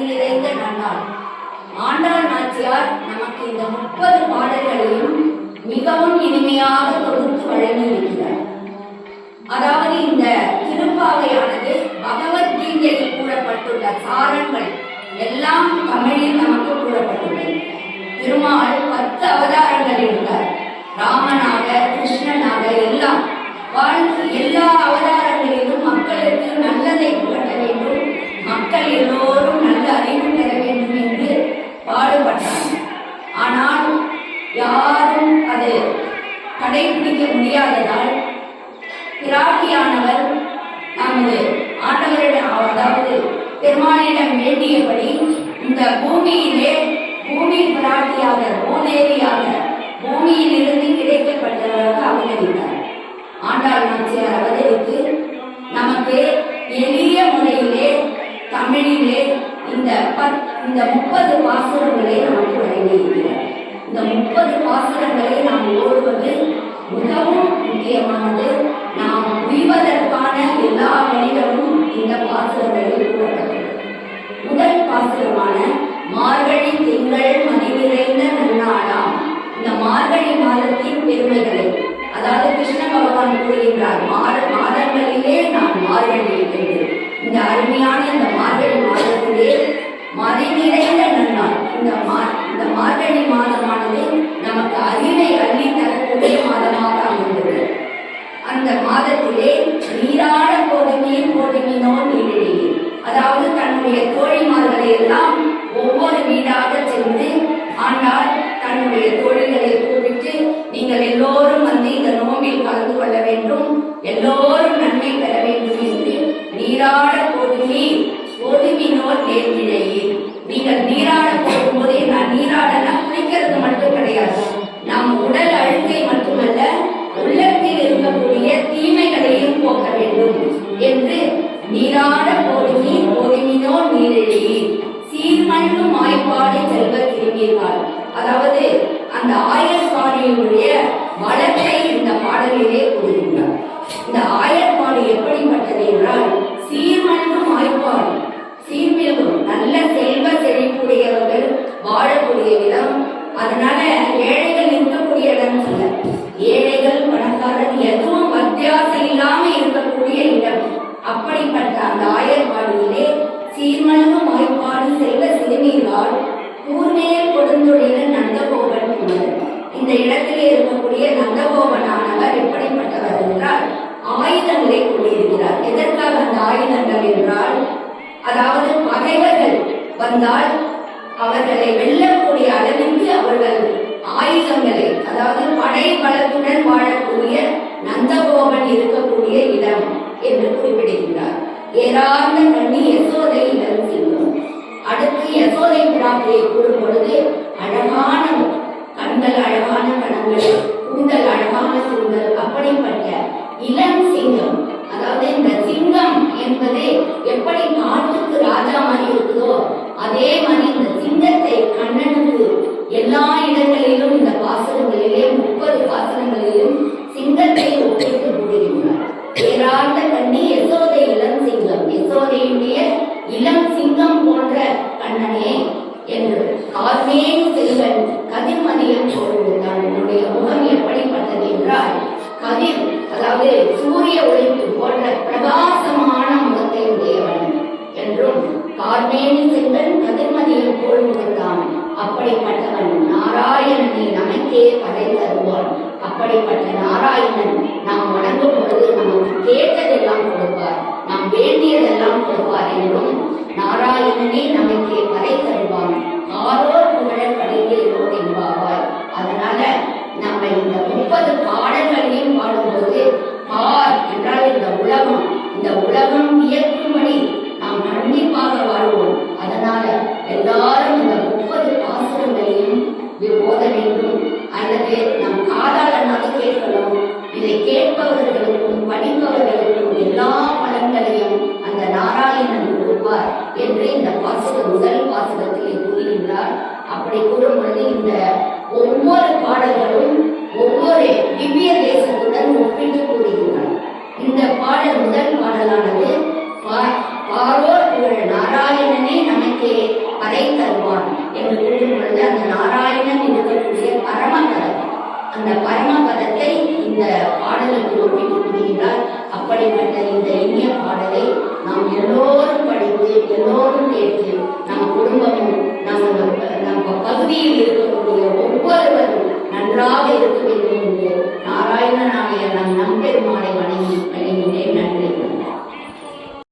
நிறைந்த நன்னாள். ஆண்டாள் நாச்சியார் நமக்கு இந்த 30 பாடல்களையும் மிகவும் இனிமையாக தொகுத்து வழங்கி இருக்கிறார். அதாவது இந்த திருப்பாவையானது பகவத்கீதையில் கூறப்பட்டுள்ள சாரங்கள் எல்லாம் தமிழில் நமக்கு கூறப்பட்டுள்ளது. திருமால் 10 அவதாரங்கள் எடுத்தார். ராமனாக, கிருஷ்ணனாக எல்லாம் எல்லா அவதாரங்களிலும் மக்களுக்கு நல்லதை புகட்ட வேண்டும், மக்கள் எல்லோரும் நல்ல அறிவு பெற வேண்டும் என்று பாடுபட்டார். ஆனால் யாரும் அது கடைபிடிக்க முடியாததால் பிராட்டியானவர் நமது ஆண்டவரிடம், அதாவது பெருமானிடம் வேண்டியபடி இந்த பூமியிலே பூமி பிராட்டியாக, பூதேவியாக பூமியில் இருந்து கிடைக்கப்பட்டவராக அவதரித்தார். ஆண்டாள் நாச்சியார் அவதரித்து நமக்கு எளிய முறையிலே தமிழிலே இந்த 30 பாசுரங்களை நமக்கு வழங்கியிருக்கிறார். இந்த 30 பாசுரங்களை நாம் ஓடுவது மிகவும் முக்கியமானது. நாம் உய்வதற்கான எல்லா வழிகளும் இந்த பாசுரங்களில் கூறப்பட்டுள்ளது. முதல் பாசுரமான மார்கழி திங்கள் மதி நிறைந்த நன்னாளாம். இந்த மார்கழி மாதத்தின் பெருமைகளை, அதாவது கிருஷ்ண பகவான் கூறுகின்றார், மாதங்களிலே நான் மார்கழி என்று. இந்த அருமையான இந்த மார்கழி மாதத்திலே மதி நிறைந்த நன்னாள். இந்த மார்கழி மாதமானது நமக்கு அறிவை அள்ளி தரக்கூடிய மாதமாக அமைந்தது. அந்த மாதத்திலே நீராட போதுமீன் போதுமீனோ நீரிழையே, அதாவது தன்னுடைய தோழிமார்களை எல்லாம் ஒவ்வொரு வீடாக சென்று ஆண்டாள் தன்னுடைய தோழிகளை கூப்பிட்டு, நீங்கள் எல்லோரும் வந்து இந்த நோம்பில் கலந்து கொள்ள வேண்டும், எல்லோரும் நன்மை பெற வேண்டும் என்று நீராட போதுமீனோ நீரிழையே. நீங்கள் நீராட போகும்போதே, நான் நீராடனா குளிக்கிறது மட்டும் கிடையாது, நம் உடல் அழுக்கை மட்டுமல்ல, உள்ளத்தில் இருக்கக்கூடிய தீமைகளையும் போக்க வேண்டும் என்று நீராட போதுமீனோ நீரிழையே. சீர்மண்ணு மாய்ப்பாடி செல்வ திரும்பீர்கள், அதாவது அந்த ஆயர்பாடியுடைய வளத்தை இந்த பாடலிலே கூறுகின்றார். இந்த ஆயர்பாடி எப்படிப்பட்டது என்றால், சீர்மண்ணு மாய்ப்பாடி, சீர்மிகு நல்ல செல்வ செழிப்புடையவர்கள் வாழக்கூடிய இடம். அதனால ஏழைகள் இருக்கக்கூடிய இடம் அல்ல, ஏழைகள் பணக்காரர் எதுவும் வித்தியாசம் இல்லாம இருக்கக்கூடிய இடம். அப்படிப்பட்ட அந்த ஆயர்பாடியிலே சீர்மல்கு மாய்ப்பாடு செல்வ சிறுமீர்கள் கூர்மேல் கொடுந்தொழில் நந்தகோபன் குமரன். இந்த இடத்திலே இருக்கக்கூடிய நந்தகோபனானவர் எப்படிப்பட்டவர் என்றால், ஆயுதங்களை கொண்டிருக்கிறார். எதற்காக அந்த ஆயுதங்கள் என்றால், அதாவது பகைவர்கள் வந்தால் அவர்களை வெல்லக்கூடிய அளவிற்கு அவர்கள் ஆயுதங்களை, அதாவது படை பலத்துடன் வாழக்கூடிய நந்தகோபன் இருக்கக்கூடிய இடம் என்று குறிப்பிடுகிறார். ஏராந்த கண்ணி யசோதை இடம் செல்லும். அடுத்து யசோதை பிராட்டியை கூறும் பொழுது, அழகான கண்கள், அழகான கணங்கள், கூந்தல் அழகான கூந்தல், அப்படிப்பட்ட இளம் சிங்கம். அதாவது இந்த சிங்கம் என்பது எப்படி காட்டுக்கு ராஜா மாதிரி இருக்குதோ, அதே மாதிரி இந்த சிங்கத்தை கண்ணனுக்கு எல்லா இடங்களிலும், இந்த பாசனங்களிலே 30 பாசனங்களிலும் சிங்கத்தை ஒப்பிட்டு கூறுகின்றார். ஏராந்த கண்ணி யசோதை இளம் சிங்கம், யசோதையுடைய இளம் சிங்கம் போன்ற கண்ணனே என்று. கார்மேனு செல்வன் கதிர்மதியம் போடுகிறான். என்னுடைய முகம் எப்படிப்பட்டது என்றால், கதிர், அதாவது சூரிய ஒளிக்கு போன்ற பிரகாசமான முகத்தை உடையவன் என்றும், கார்மேனு செல்வன் கதிர்மதியம் போடுகிறான். அப்படிப்பட்டவன் நாராயணனை நமக்கே படை தருவான். அப்படிப்பட்ட நாராயணன் நாம் வணங்கும் பொழுது நமக்கு கேட்டதெல்லாம் கொடுப்பார், நாம் வேண்டியதெல்லாம் கொடுப்பார் என்றும், நாராயணனே நமக்கே படை தருவான். ஆரோர் புகழ கடைகளோடு என்பாவாய். அதனால நம்ம இந்த 30 பாடல்களையும் பாடும்போது, பார் என்றால் இந்த உலகம் வியக்கும்படி நாம் கண்டிப்பாக வாழ்வோம். அதனால எல்லாரும் இந்த 30 பாசுரங்களையும் ஓத வேண்டும், அல்லது நம் காதாளனாக கேட்கலாம். இதை கேட்பவர்களுக்கும் படிப்பவர்களுக்கும் எல்லா பலன்களையும் அந்த நாராயணன் கொடுப்பார் என்று இந்த முதல் பாசுரத்திலே கூறுகின்றார். அப்படி கூறும் பொழுது இந்த ஒவ்வொரு பாடல்களும் ஒவ்வொரு திவ்ய தேசத்துடன் ஒப்பிட்டு கூறுகின்றார். இந்த பாடல் முதல் பாடலானது பாரோர் புகழ் நாராயணனே நமக்கே அந்த பரமபதத்தை இந்த பாடலுக்கு ஒப்பிட்டு கூறுகிறார். அப்படிப்பட்ட இந்த இனிய பாடலை நாம் எல்லோரும் படித்து எல்லோரும் கேட்டு நம் குடும்பமும் நம்ம பகுதியில் இருக்கக்கூடிய ஒவ்வொருவரும் நன்றாக இருக்க